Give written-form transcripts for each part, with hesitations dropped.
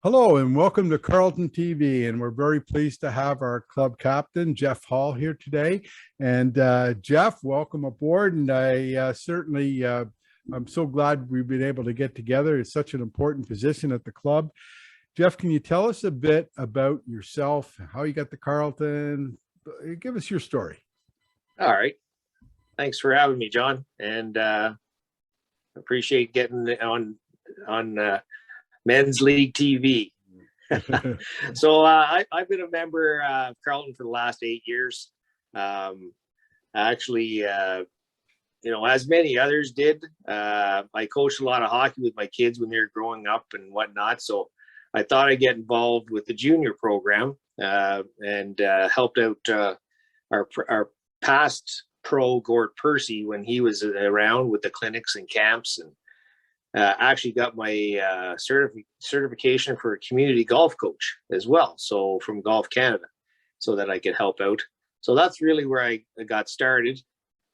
Hello and welcome to Carleton TV, and we're very pleased to have our club captain, Jeff Hall, here today. And Jeff, welcome aboard. And I'm so glad we've been able to get together. It's such an important position at the club. Jeff, can you tell us a bit about yourself, how you got to Carleton? Give us your story. All right. Thanks for having me, John. And appreciate getting on Men's League TV. So I've been a member of Carleton for the last 8 years. Actually, as many others did, I coached a lot of hockey with my kids when they were growing up and whatnot. So I thought I'd get involved with the junior program and helped out our past pro Gord Percy when he was around with the clinics and camps, and actually got my certification for a community golf coach as well. So from Golf Canada, so that I could help out. So that's really where I got started.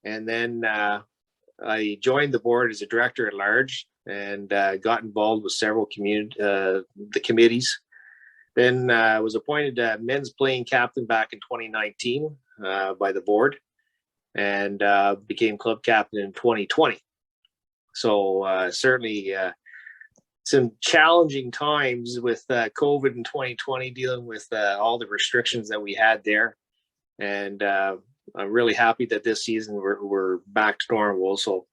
And then I joined the board as a director at large and got involved with several the committees. Then I was appointed men's playing captain back in 2019 by the board, and became club captain in 2020. So certainly some challenging times with COVID in 2020, dealing with all the restrictions that we had there. And I'm really happy that this season we're back to normal. So,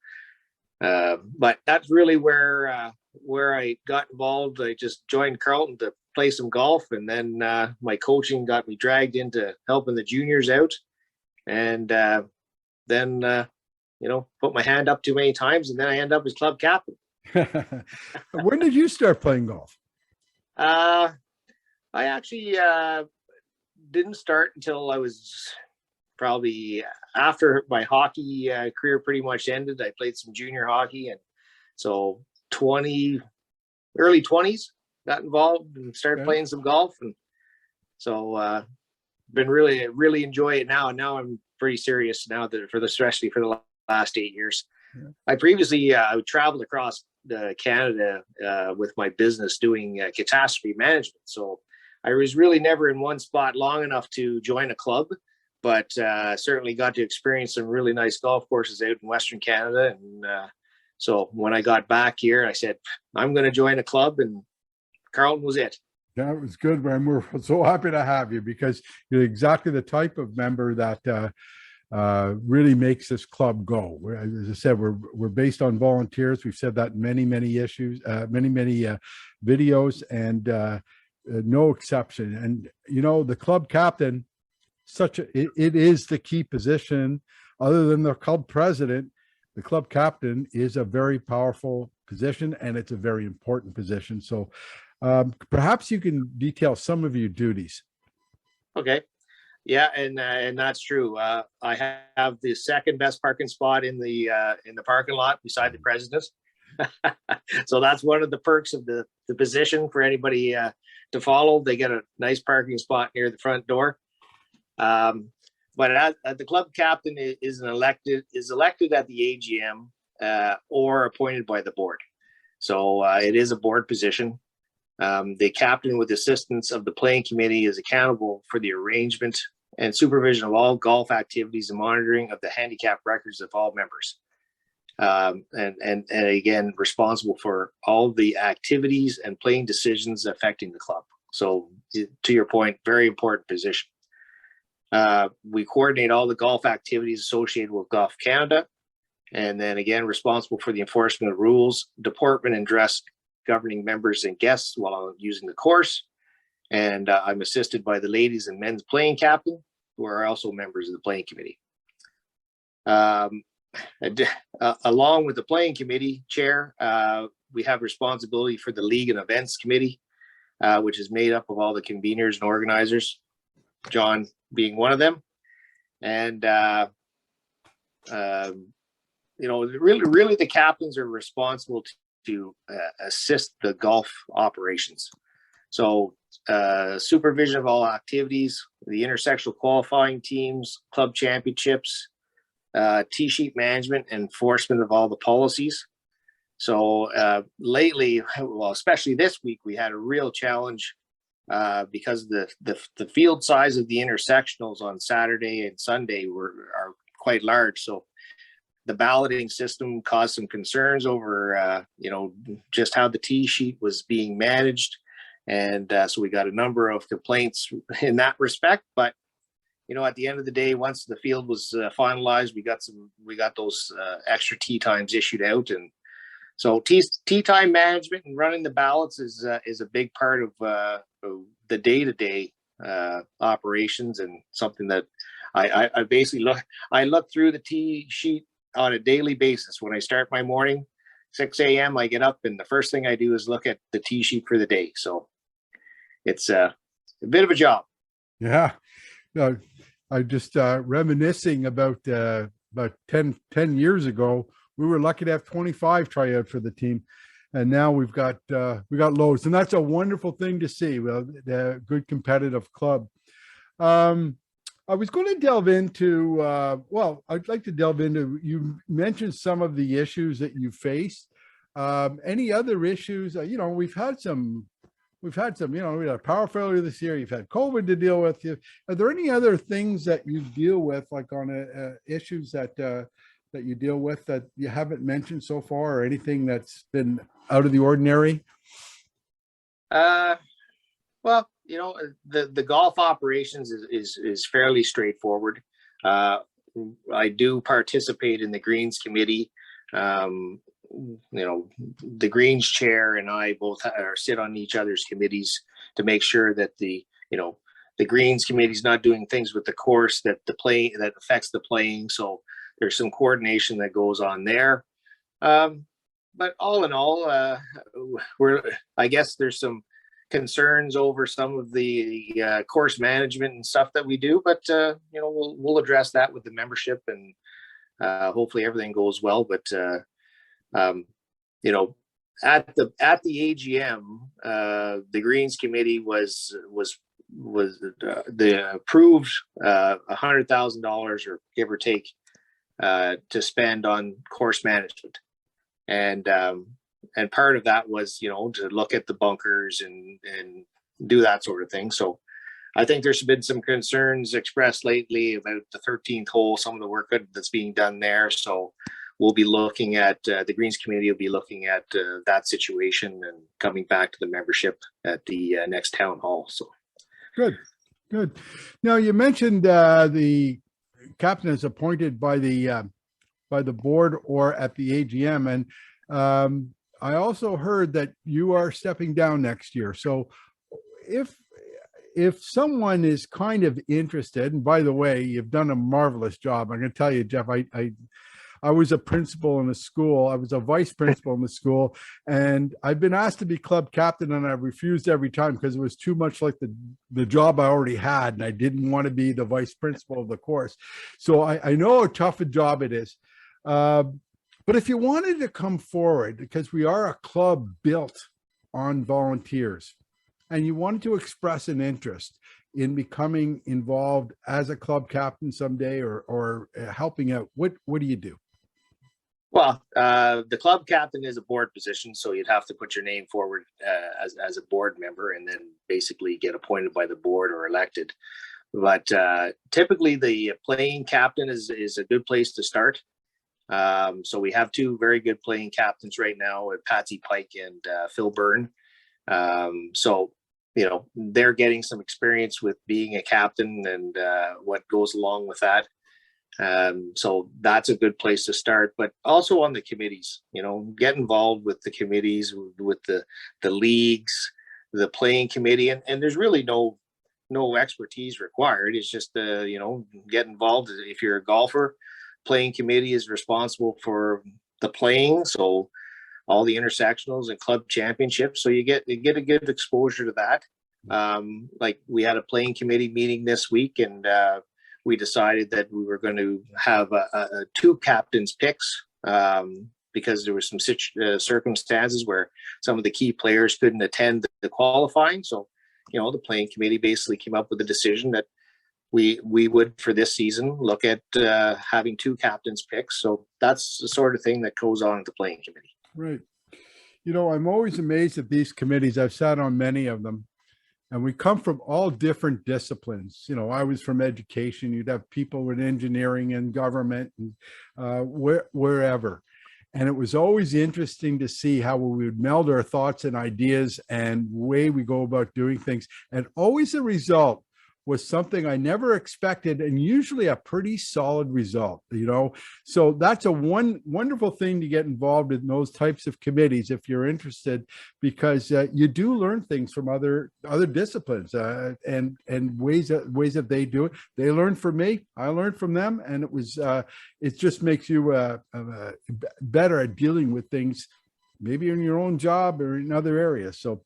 but that's really where I got involved. I just joined Carleton to play some golf, and then my coaching got me dragged into helping the juniors out, and then put my hand up too many times, and then I end up as club captain. When did you start playing golf? I actually didn't start until I was probably after my hockey career pretty much ended. I played some junior hockey, and so early 20s got involved and started playing some golf, and so been really enjoy it now. And now I'm pretty serious now especially for the last 8 years. Yeah. I previously traveled across Canada with my business doing catastrophe management. So I was really never in one spot long enough to join a club, but certainly got to experience some really nice golf courses out in Western Canada. And so when I got back here, I said, I'm going to join a club, and Carleton was it. That was good, man. We're so happy to have you, because you're exactly the type of member that really makes this club go. As I said, we're based on volunteers. We've said that in many videos, and no exception. And the club captain, it is the key position. Other than the club president, the club captain is a very powerful position, and it's a very important position. So perhaps you can detail some of your duties. Okay. Yeah, and that's true. I have the second best parking spot in the parking lot beside the president. So that's one of the perks of the position for anybody to follow. They get a nice parking spot near the front door. But the club captain is elected at the AGM or appointed by the board. So it is a board position. The captain, with assistance of the playing committee, is accountable for the arrangement and supervision of all golf activities and monitoring of the handicap records of all members. And again, responsible for all the activities and playing decisions affecting the club. So to your point, very important position. We coordinate all the golf activities associated with Golf Canada. And then again, responsible for the enforcement of rules, deportment, and dress governing members and guests while using the course. And I'm assisted by the ladies and men's playing captain, who are also members of the playing committee. Along with the playing committee chair, we have responsibility for the league and events committee, which is made up of all the conveners and organizers, John being one of them. And really the captains are responsible to assist the golf operations. So supervision of all activities, the intersectional qualifying teams, club championships, tee sheet management, enforcement of all the policies. So lately, well, especially this week, we had a real challenge because the field size of the intersectionals on Saturday and Sunday are quite large. So the balloting system caused some concerns over, just how the tee sheet was being managed. And so we got a number of complaints in that respect. But, at the end of the day, once the field was finalized, we got those extra tee times issued out. And so tee time management and running the ballots is a big part of the day-to-day operations, and something that I basically look through the tee sheet on a daily basis. When I start my morning, 6 a.m., I get up and the first thing I do is look at the tee sheet for the day. So it's a bit of a job. Yeah. No, I just reminiscing about 10 years ago, we were lucky to have 25 try out for the team. And now we got loads, and that's a wonderful thing to see. Well, a good competitive club. I was going to delve into, I'd like to delve into, you mentioned some of the issues that you face. Any other issues? We've had some, we had a power failure this year. You've had COVID to deal with. Are there any other things that you deal with, like on issues that you deal with that you haven't mentioned so far, or anything that's been out of the ordinary? Well, the golf operations is fairly straightforward. I do participate in the greens committee. The greens chair and I both sit on each other's committees to make sure that the greens committee is not doing things with the course that affects the playing. So there's some coordination that goes on there. But all in all, I guess there's some concerns over some of the course management and stuff that we do, but we'll address that with the membership, and hopefully everything goes well. But at the AGM, the Greens Committee was the approved $100,000 or give or take to spend on course management, and part of that was to look at the bunkers and do that sort of thing. So I think there's been some concerns expressed lately about the 13th hole, some of the work that's being done there. So we'll be looking at the Greens Committee will be looking at that situation and coming back to the membership at the next town hall. So good. Now you mentioned the captain is appointed by the board or at the AGM, and I also heard that you are stepping down next year. So if someone is kind of interested, and by the way, you've done a marvelous job. I'm going to tell you, Jeff, I was a principal in a school. I was a vice principal in the school, and I've been asked to be club captain, and I refused every time because it was too much like the job I already had, and I didn't want to be the vice principal of the course. So I know how tough a job it is. But if you wanted to come forward, because we are a club built on volunteers, and you wanted to express an interest in becoming involved as a club captain someday, or helping out, what do you do? Well, the club captain is a board position, so you'd have to put your name forward as a board member, and then basically get appointed by the board or elected. But typically, the playing captain is a good place to start. So we have two very good playing captains right now, Patsy Pike and Phil Byrne. So they're getting some experience with being a captain and what goes along with that. So that's a good place to start, but also on the committees, get involved with the committees, with the leagues, the playing committee, and there's really no expertise required. It's just, get involved. If you're a golfer, playing committee is responsible for the playing. So all the intersectionals and club championships. So you get a good exposure to that. Like we had a playing committee meeting this week, and we decided that we were going to have two captains picks because there were some circumstances where some of the key players couldn't attend the qualifying. So, the playing committee basically came up with a decision that we would, for this season, look at having two captains picks. So that's the sort of thing that goes on at the playing committee. Right. You know, I'm always amazed at these committees. I've sat on many of them, and we come from all different disciplines. You know, I was from education. You'd have people with engineering and government and wherever. And it was always interesting to see how we would meld our thoughts and ideas and way we go about doing things. And always the result was something I never expected, and usually a pretty solid result, you know. So that's a wonderful thing to get involved in those types of committees if you're interested, because you do learn things from other disciplines and ways that they do it. They learn from me, I learned from them, and it just makes you better at dealing with things, maybe in your own job or in other areas. So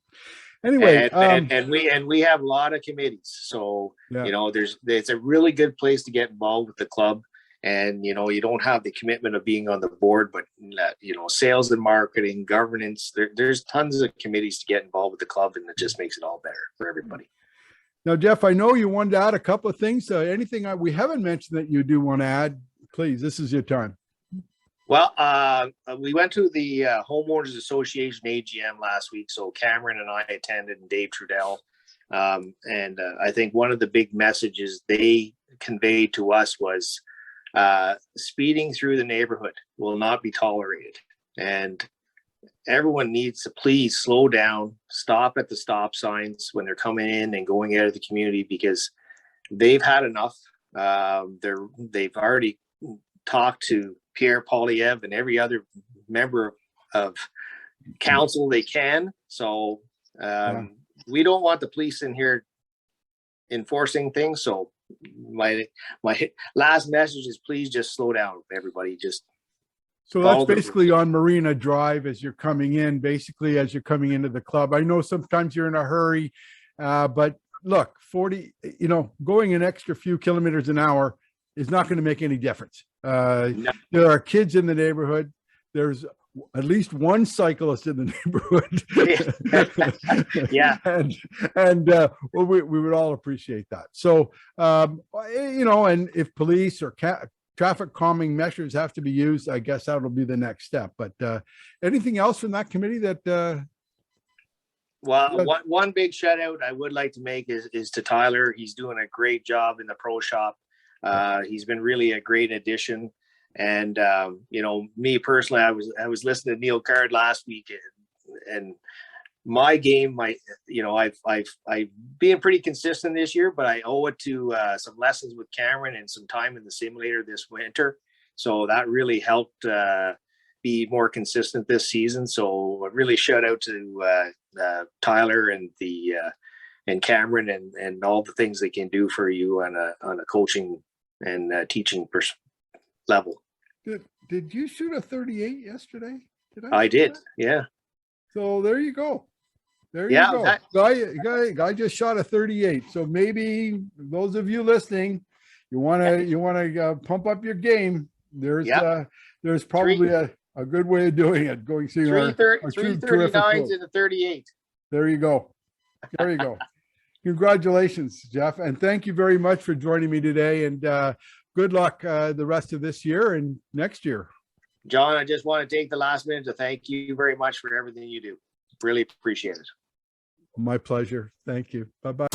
anyway, and we have a lot of committees, so yeah. you know, it's a really good place to get involved with the club. And you know, you don't have the commitment of being on the board, but you know, sales and marketing, governance, there's tons of committees to get involved with the club, and it just makes it all better for everybody. Now, Jeff, I know you wanted to add a couple of things. Anything we haven't mentioned that you do want to add, please, this is your time. Well, we went to the Homeowners Association AGM last week. So Cameron and I attended, and Dave Trudell. And I think one of the big messages they conveyed to us was speeding through the neighborhood will not be tolerated. And everyone needs to please slow down, stop at the stop signs when they're coming in and going out of the community, because they've had enough. They've already talked to Pierre Polyev and every other member of council they can. So we don't want the police in here enforcing things. So my last message is, please just slow down, everybody. So that's basically on Marina Drive as you're coming in, basically as you're coming into the club. I know sometimes you're in a hurry, but look, 40, you know, going an extra few kilometers an hour is not going to make any difference. No. There are kids in the neighborhood. There's at least one cyclist in the neighborhood. Yeah. And well, we would all appreciate that. So, you know, and if police or traffic calming measures have to be used, I guess that'll be the next step. But anything else from that committee that well, one big shout out I would like to make is to Tyler. He's doing a great job in the pro shop. He's been really a great addition. And you know, me personally, I was listening to Neil Card last week, and my game, you know, I've been pretty consistent this year, but I owe it to some lessons with Cameron and some time in the simulator this winter. So that really helped be more consistent this season. So a really shout out to Tyler and Cameron and all the things they can do for you on a coaching and teaching level. Did you shoot a 38 yesterday? I did. That? Yeah. So there you go. There you go. Guy just shot a 38. So maybe those of you listening, you want to pump up your game. There's probably a good way of doing it. Going through 339s and a 38. There you go. There you go. Congratulations, Jeff, and thank you very much for joining me today. And good luck the rest of this year and next year. John, I just want to take the last minute to thank you very much for everything you do. Really appreciate it. My pleasure. Thank you. Bye-bye.